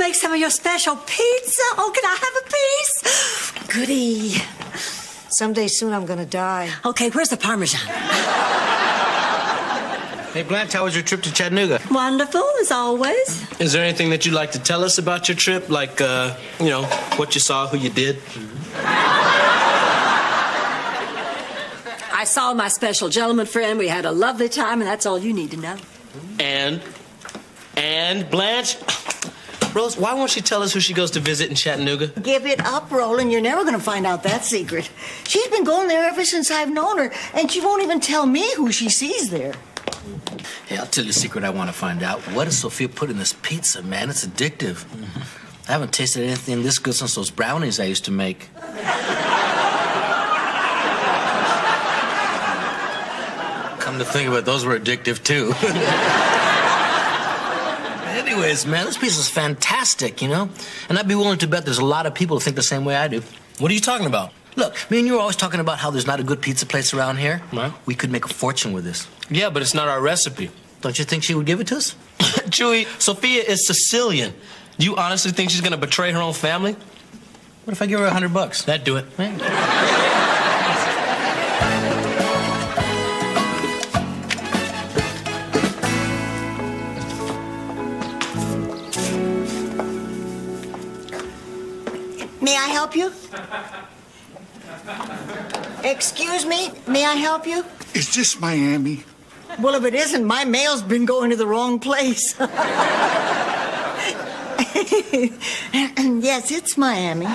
make some of your special pizza? Oh, can I have a piece? Goody. Someday soon I'm gonna die. Okay, where's the Parmesan? Hey, Blanche, how was your trip to Chattanooga? Wonderful, as always. Is there anything that you'd like to tell us about your trip? Like, you know, what you saw, who you did? I saw my special gentleman friend. We had a lovely time, and that's all you need to know. And Blanche? Rose, why won't she tell us who she goes to visit in Chattanooga? Give it up, Roland. You're never gonna find out that secret. She's been going there ever since I've known her, and she won't even tell me who she sees there. Hey, I'll tell you a secret I want to find out. What does Sophia put in this pizza, man? It's addictive. I haven't tasted anything this good since those brownies I used to make. Come to think of it, those were addictive, too. Anyways, man, this pizza's fantastic, you know? And I'd be willing to bet there's a lot of people who think the same way I do. What are you talking about? Look, me and you were always talking about how there's not a good pizza place around here. Right. We could make a fortune with this. Yeah, but it's not our recipe. Don't you think she would give it to us? Chewy, Sophia is Sicilian. Do you honestly think she's gonna betray her own family? What if I give her $100? That'd do it. May I help you? Excuse me, may I help you? Is this Miami? Well, if it isn't, my mail's been going to the wrong place. Yes, it's Miami.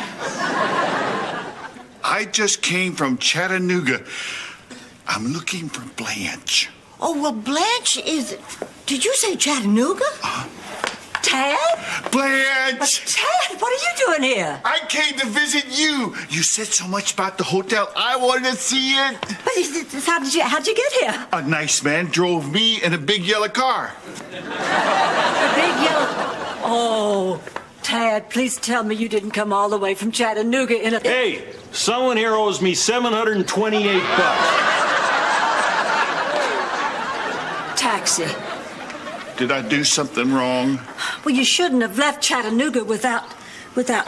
I just came from Chattanooga. I'm looking for Blanche. Oh, well, Blanche is... Did you say Chattanooga? Tad? Blanche! Tad, what are you doing here? I came to visit you. You said so much about the hotel. I wanted to see it. But how'd you get here? A nice man drove me in a big yellow car. A big yellow... Oh, Tad, please tell me you didn't come all the way from Chattanooga in a... Hey, someone here owes me $728. Taxi. Did I do something wrong? Well, you shouldn't have left Chattanooga without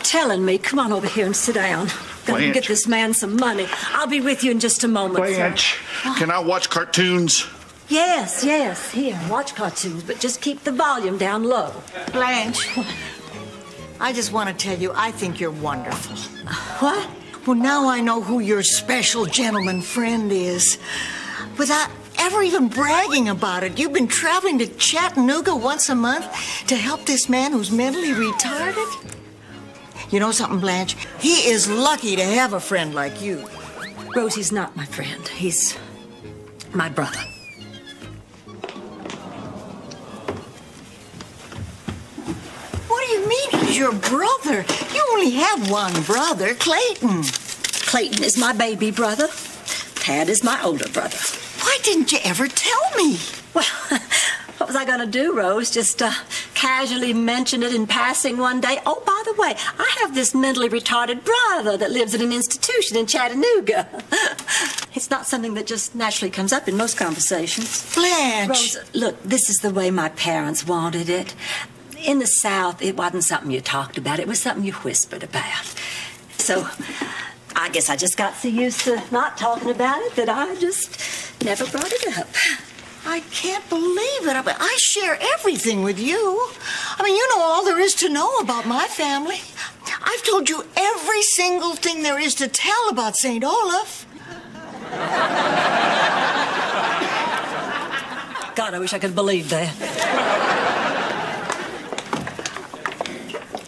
telling me. Come on over here and sit down. Gotta get this man some money. I'll be with you in just a moment. Blanche, can I watch cartoons? Yes. Here, watch cartoons, but just keep the volume down low. Blanche, I just want to tell you, I think you're wonderful. What? Well, now I know who your special gentleman friend is. Without ever even bragging about it, you've been traveling to Chattanooga once a month to help this man who's mentally retarded? You know something, Blanche? He is lucky to have a friend like you. Rosie's not my friend. He's my brother. What do you mean he's your brother? You only have one brother, Clayton. Clayton is my baby brother. Tad is my older brother. Why didn't you ever tell me? Well, what was I going to do, Rose? Just casually mention it in passing one day. Oh, by the way, I have this mentally retarded brother that lives in an institution in Chattanooga. It's not something that just naturally comes up in most conversations. Blanche. Rose, look, this is the way my parents wanted it. In the South, it wasn't something you talked about. It was something you whispered about. So I guess I just got so used to not talking about it that I just never brought it up. I can't believe it. I share everything with you. I mean, you know all there is to know about my family. I've told you every single thing there is to tell about St. Olaf. God, I wish I could believe that.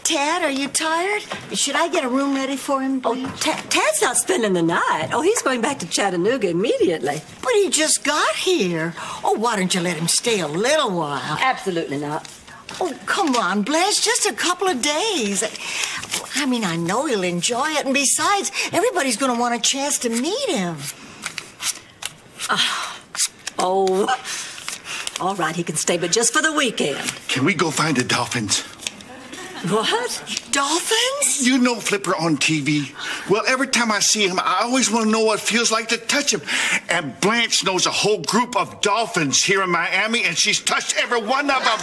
Tad, are you tired? Should I get a room ready for him, please? Oh, Tad's not spending the night. Oh, he's going back to Chattanooga immediately. But he just got here. Oh, why don't you let him stay a little while? Absolutely not. Oh, come on, Blanche, just a couple of days. I mean, I know he'll enjoy it, and besides, everybody's going to want a chance to meet him. Oh, all right, he can stay, but just for the weekend. Can we go find the dolphins? What? Dolphins? You know Flipper on TV. Well, every time I see him, I always want to know what it feels like to touch him. And Blanche knows a whole group of dolphins here in Miami, and she's touched every one of them.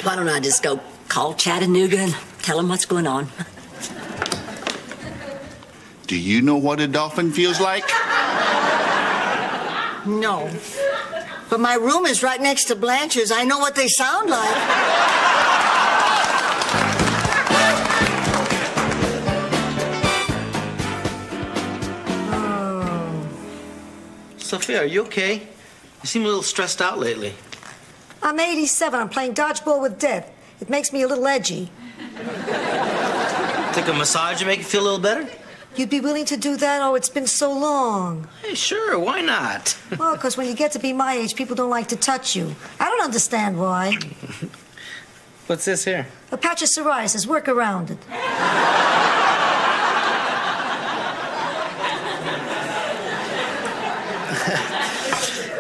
Why don't I just go call Chattanooga and tell them what's going on? Do you know what a dolphin feels like? No. But my room is right next to Blanche's. I know what they sound like. Sophia, are you okay? You seem a little stressed out lately. I'm 87. I'm playing dodgeball with death. It makes me a little edgy. Think a massage would make you feel a little better? You'd be willing to do that? Oh, it's been so long. Hey, sure, why not? Well, because when you get to be my age, people don't like to touch you. I don't understand why. What's this here? A patch of psoriasis. Work around it.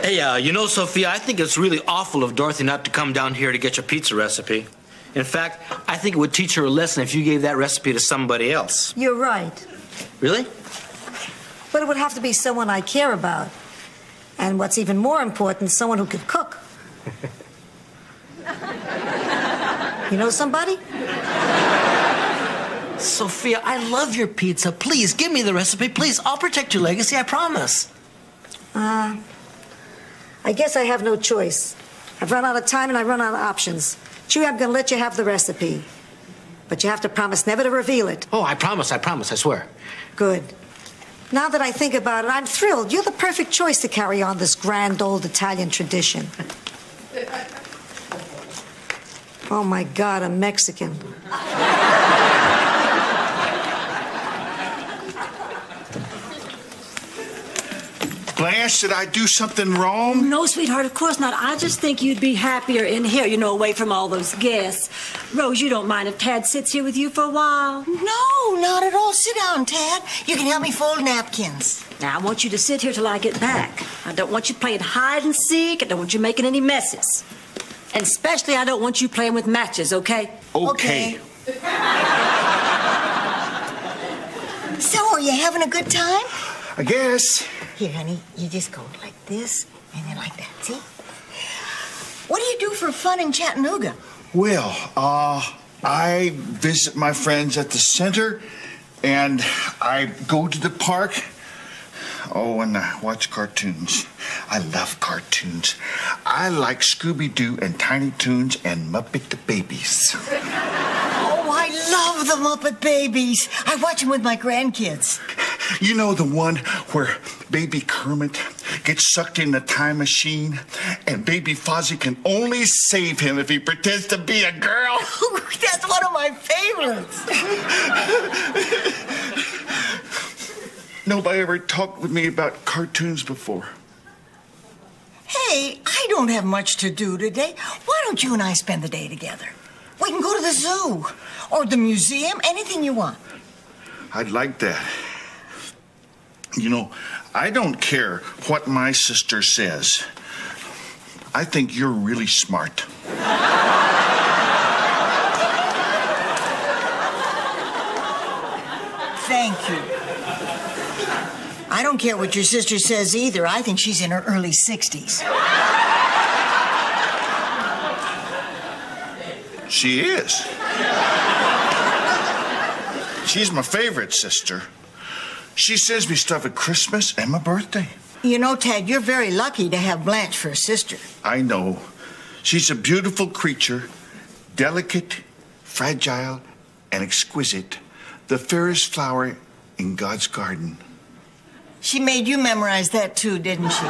Hey, you know, Sophia, I think it's really awful of Dorothy not to come down here to get your pizza recipe. In fact, I think it would teach her a lesson if you gave that recipe to somebody else. You're right. Really? But it would have to be someone I care about. And what's even more important, someone who could cook. You know somebody? Sophia, I love your pizza. Please, give me the recipe. Please, I'll protect your legacy, I promise. I guess I have no choice. I've run out of time and I run out of options. Chewie, I'm going to let you have the recipe. But you have to promise never to reveal it. Oh, I promise, I swear. Good. Now that I think about it, I'm thrilled. You're the perfect choice to carry on this grand old Italian tradition. Oh, my God, a Mexican. Blanche, did I do something wrong? No, sweetheart, of course not. I just think you'd be happier in here, you know, away from all those guests. Rose, you don't mind if Tad sits here with you for a while? No, not at all. Sit down, Tad. You can help me fold napkins. Now, I want you to sit here till I get back. I don't want you playing hide and seek. I don't want you making any messes. And especially, I don't want you playing with matches, okay? Okay. So, are you having a good time? I guess. Here, honey, you just go like this and then like that, see? What do you do for fun in Chattanooga? Well, I visit my friends at the center, and I go to the park. Oh, and I watch cartoons. I love cartoons. I like Scooby-Doo and Tiny Toons and Muppet Babies. Oh, I love the Muppet Babies. I watch them with my grandkids. You know the one where Baby Kermit gets sucked in the time machine and Baby Fozzie can only save him if he pretends to be a girl? That's one of my favorites. Nobody ever talked with me about cartoons before. Hey, I don't have much to do today. Why don't you and I spend the day together? We can go to the zoo or the museum, anything you want. I'd like that. You know, I don't care what my sister says. I think you're really smart. Thank you. I don't care what your sister says either. I think she's in her early 60s. She is. She's my favorite sister. She sends me stuff at Christmas and my birthday. You know, Tad, you're very lucky to have Blanche for a sister. I know. She's a beautiful creature, delicate, fragile, and exquisite. The fairest flower in God's garden. She made you memorize that too, didn't she?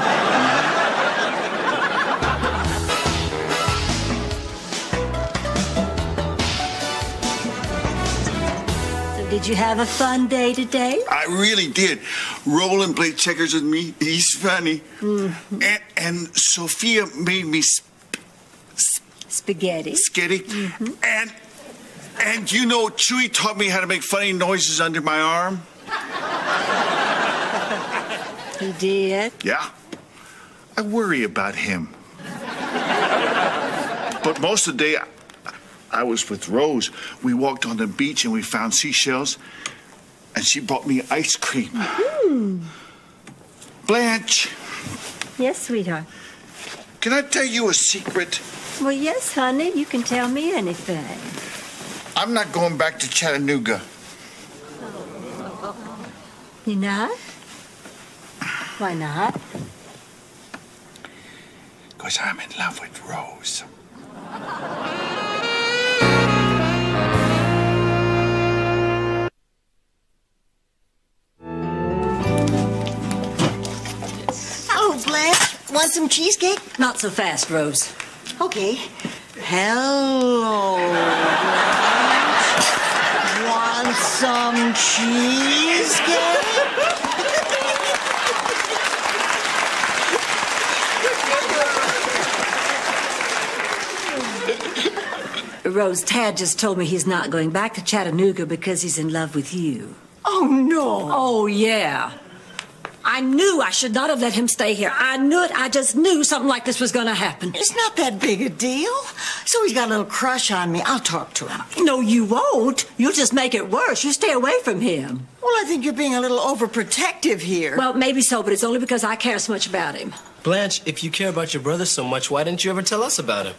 Did you have a fun day today? I really did. Roland played checkers with me. He's funny. Mm-hmm. And Sophia made me spaghetti. Mm-hmm. And you know, Chewie taught me how to make funny noises under my arm. He did? Yeah. I worry about him. But most of the day, I was with Rose. We walked on the beach and we found seashells, and she brought me ice cream. Mm-hmm. Blanche. Yes, sweetheart. Can I tell you a secret? Well, yes, honey, you can tell me anything. I'm not going back to Chattanooga. You not? Why not? Because I'm in love with Rose. Hello, Blanche. Want some cheesecake? Not so fast, Rose. Okay. Hello, Blanche. Want some cheesecake? Rose, Tad just told me he's not going back to Chattanooga because he's in love with you. Oh, no. Oh, yeah. I knew I should not have let him stay here. I knew it. I just knew something like this was going to happen. It's not that big a deal. So he's got a little crush on me. I'll talk to him. No, you won't. You'll just make it worse. You stay away from him. Well, I think you're being a little overprotective here. Well, maybe so, but it's only because I care so much about him. Blanche, if you care about your brother so much, why didn't you ever tell us about him?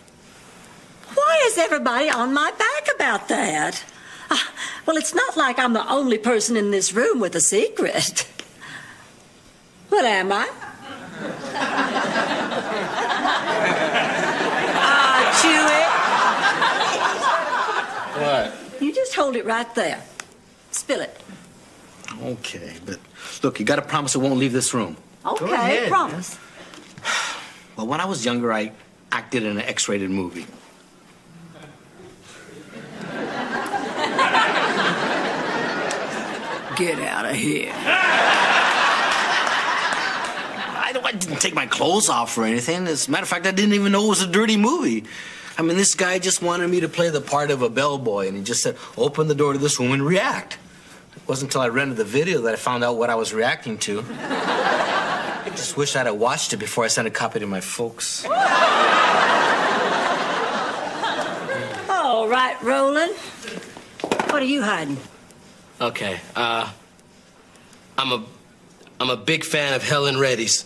Why is everybody on my back about that? Well, it's not like I'm the only person in this room with a secret. What am I? Chewy. What? You just hold it right there. Spill it. Okay, but look, you gotta promise it won't leave this room. Okay, ahead. promise. Well, when I was younger, I acted in an X-rated movie. Get out of here. I didn't take my clothes off or anything. As a matter of fact, I didn't even know it was a dirty movie. I mean, this guy just wanted me to play the part of a bellboy, and he just said, open the door to this room and react. It wasn't until I rented the video that I found out what I was reacting to. I just wish I'd have watched it before I sent a copy to my folks. All right, Roland. What are you hiding? Okay, I'm a big fan of Helen Reddy's.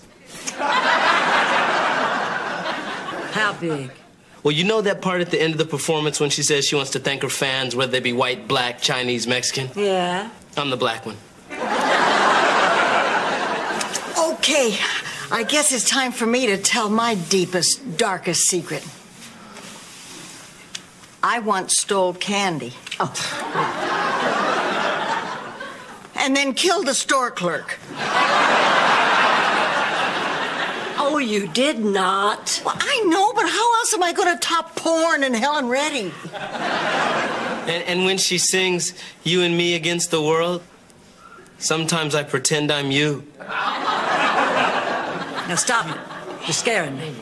How big? Well, you know that part at the end of the performance when she says she wants to thank her fans, whether they be white, black, Chinese, Mexican? Yeah. I'm the black one. Okay, I guess it's time for me to tell my deepest, darkest secret. I once stole candy. Oh. And then killed a store clerk. Oh, you did not. Well, I know, but how else am I going to top porn and Helen Reddy? And when she sings You and Me Against the World, sometimes I pretend I'm you. Now stop it. You're scaring me.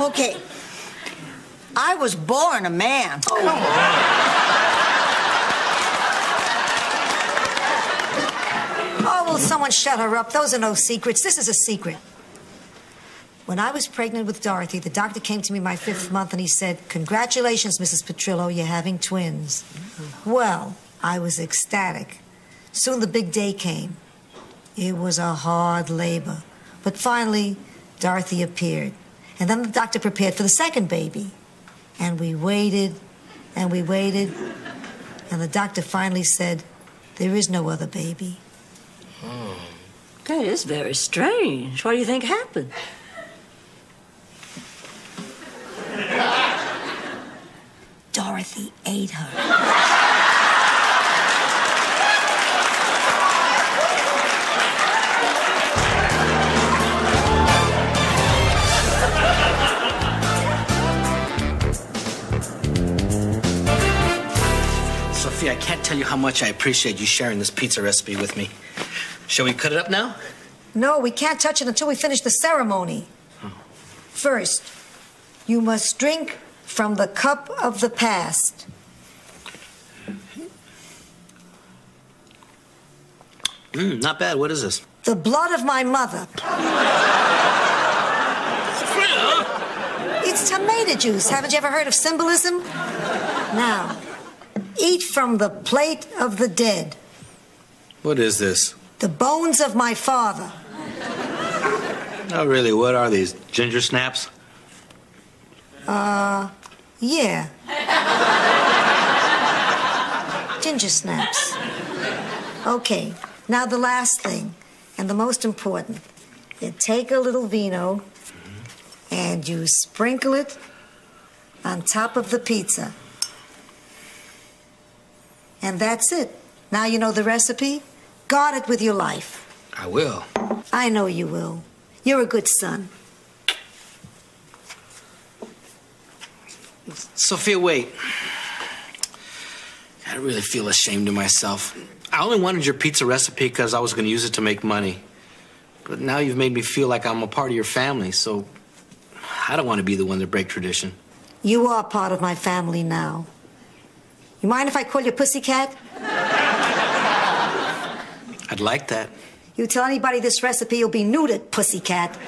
Okay. I was born a man. Oh. Come on. Oh, will someone shut her up? Those are no secrets. This is a secret. When I was pregnant with Dorothy, the doctor came to me my 5th month and he said, "Congratulations, Mrs. Petrillo, you're having twins." Well, I was ecstatic. Soon the big day came. It was a hard labor. But finally, Dorothy appeared. And then the doctor prepared for the second baby. And we waited, and we waited. And the doctor finally said, "There is no other baby." That is very strange. What do you think happened? Dorothy ate her. Sophia, I can't tell you how much I appreciate you sharing this pizza recipe with me. Shall we cut it up now? No, we can't touch it until we finish the ceremony. First, you must drink from the cup of the past. Not bad. What is this? The blood of my mother. It's tomato juice. Haven't you ever heard of symbolism? Now, eat from the plate of the dead. What is this? The bones of my father. Oh, really? What are these? Ginger snaps? Yeah. Ginger snaps. Okay, now the last thing, and the most important. You take a little vino, and you sprinkle it on top of the pizza. And that's it. Now you know the recipe. Guard it with your life. I will. I know you will. You're a good son. Sophia, wait. I really feel ashamed of myself. I only wanted your pizza recipe because I was going to use it to make money. But now you've made me feel like I'm a part of your family, so I don't want to be the one to break tradition. You are part of my family now. You mind if I call you Pussycat? I'd like that. You tell anybody this recipe, you'll be neutered, Pussycat.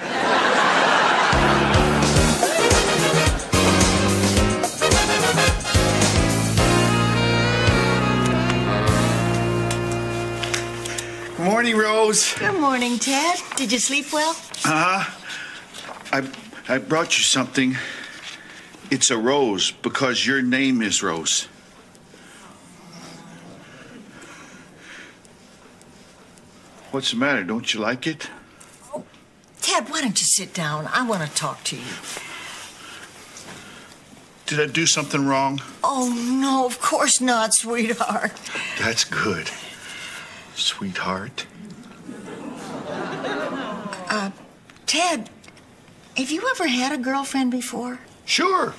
Good morning, Rose. Good morning, Ted. Did you sleep well? I brought you something. It's a rose because your name is Rose. What's the matter? Don't you like it? Ted, why don't you sit down? I want to talk to you. Did I do something wrong? Oh, no, of course not, sweetheart. That's good. Sweetheart. Ted, have you ever had a girlfriend before? Sure.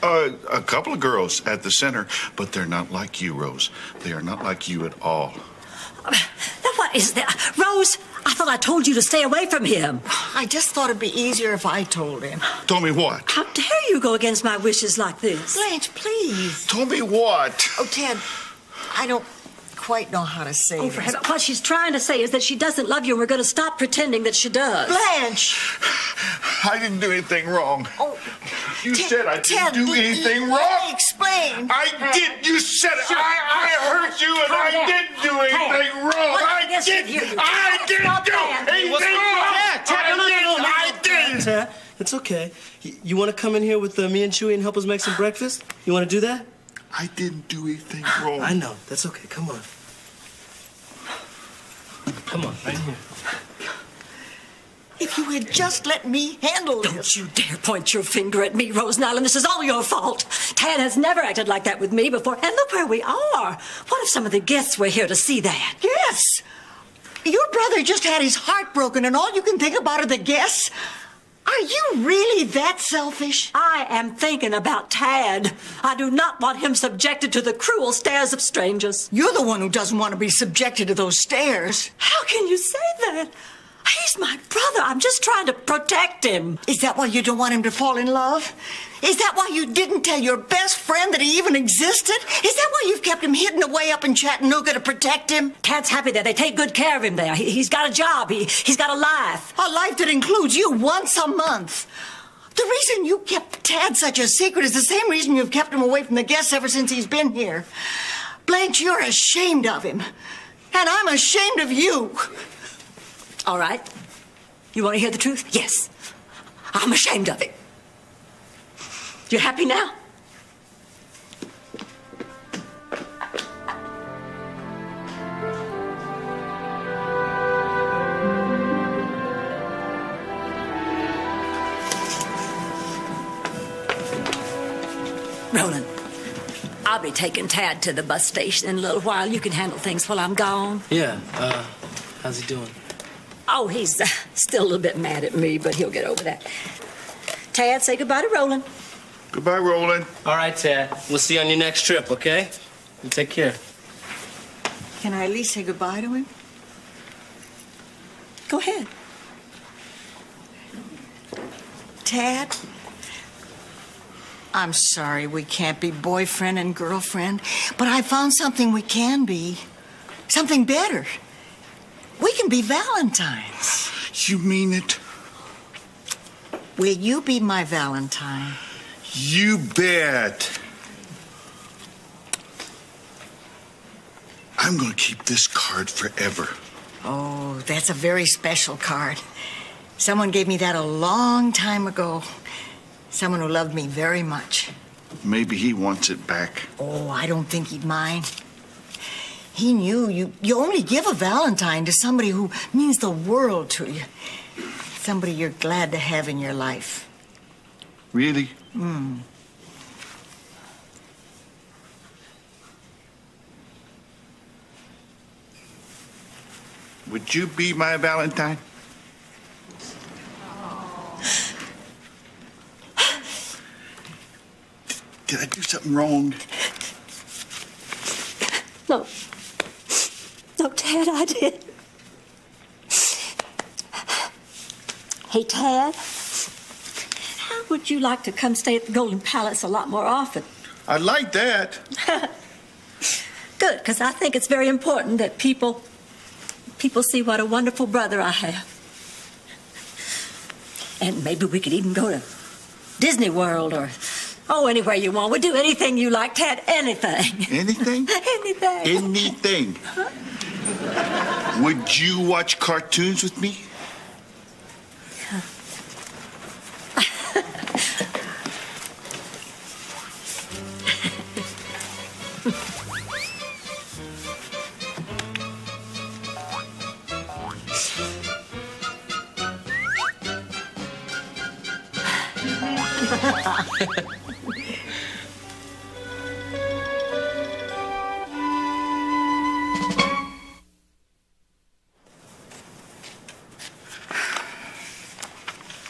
A couple of girls at the center, but they're not like you, Rose. They are not like you at all. Now, what is that? Rose, I thought I told you to stay away from him. I just thought it'd be easier if I told him. Told me what? How dare you go against my wishes like this? Blanche, please. Told me what? Oh, Ted, I don't quite know how to say Oh, for this. heaven, what she's trying to say is that she doesn't love you and we're going to stop pretending that she does. Blanche! I didn't do anything wrong. Oh, You Ted, said I Ted, didn't do anything let wrong. me explain. I did. You said it. I heard you, and I didn't do anything wrong. I didn't do anything wrong. I didn't. Ted, it's okay. You want to come in here with me and Chewie and help us make some breakfast? You want to do that? I didn't do anything wrong. I know. That's okay. Come on. Come on, right here. If you had just let me handle Don't this. you dare point your finger at me, Rose Nyland. This is all your fault. Tad has never acted like that with me before. And look where we are. What if some of the guests were here to see that? Yes. Your brother just had his heart broken, and all you can think about are the guests. Are you really that selfish? I am thinking about Tad. I do not want him subjected to the cruel stares of strangers. You're the one who doesn't want to be subjected to those stares. How can you say that? He's my brother. I'm just trying to protect him. Is that why you don't want him to fall in love? Is that why you didn't tell your best friend that he even existed? Is that why you've kept him hidden away up in Chattanooga to protect him? Tad's happy there. They take good care of him there. He's got a job. He's got a life. A life that includes you once a month. The reason you kept Tad such a secret is the same reason you've kept him away from the guests ever since he's been here. Blanche, you're ashamed of him. And I'm ashamed of you. All right. You want to hear the truth? Yes. I'm ashamed of it. You happy now? Roland, I'll be taking Tad to the bus station in a little while. You can handle things while I'm gone. Yeah, how's he doing? Oh, he's still a little bit mad at me, but he'll get over that. Tad, say goodbye to Roland. Goodbye, Roland. All right, Tad. We'll see you on your next trip, okay? You take care. Can I at least say goodbye to him? Go ahead. Tad, I'm sorry we can't be boyfriend and girlfriend, but I found something we can be. Something better. We can be Valentines. You mean it? Will you be my Valentine? You bet. I'm going to keep this card forever. Oh, that's a very special card. Someone gave me that a long time ago. Someone who loved me very much. Maybe he wants it back. Oh, I don't think he'd mind. He knew you only give a Valentine to somebody who means the world to you. Somebody you're glad to have in your life. Really? Would you be my Valentine? Did I do something wrong? No. No, Tad, I did. Hey, Tad, how would you like to come stay at the Golden Palace a lot more often? I like that. Good, because I think it's very important that people see what a wonderful brother I have. And maybe we could even go to Disney World or, anywhere you want. We'll do anything you like, Tad, anything. Anything? Anything. Anything. Would you watch cartoons with me?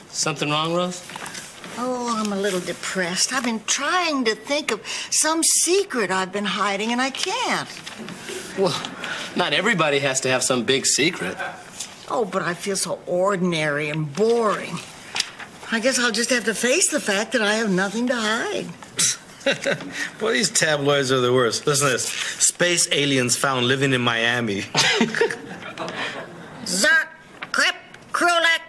Something wrong, Rose? Oh, I'm a little depressed. I've been trying to think of some secret I've been hiding, and I can't. Well, not everybody has to have some big secret. Oh, but I feel so ordinary and boring. I guess I'll just have to face the fact that I have nothing to hide. Boy, these tabloids are the worst. Listen to this. Space aliens found living in Miami. Zart, crap, krolak.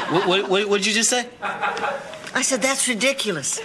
What'd you just say? I said, that's ridiculous.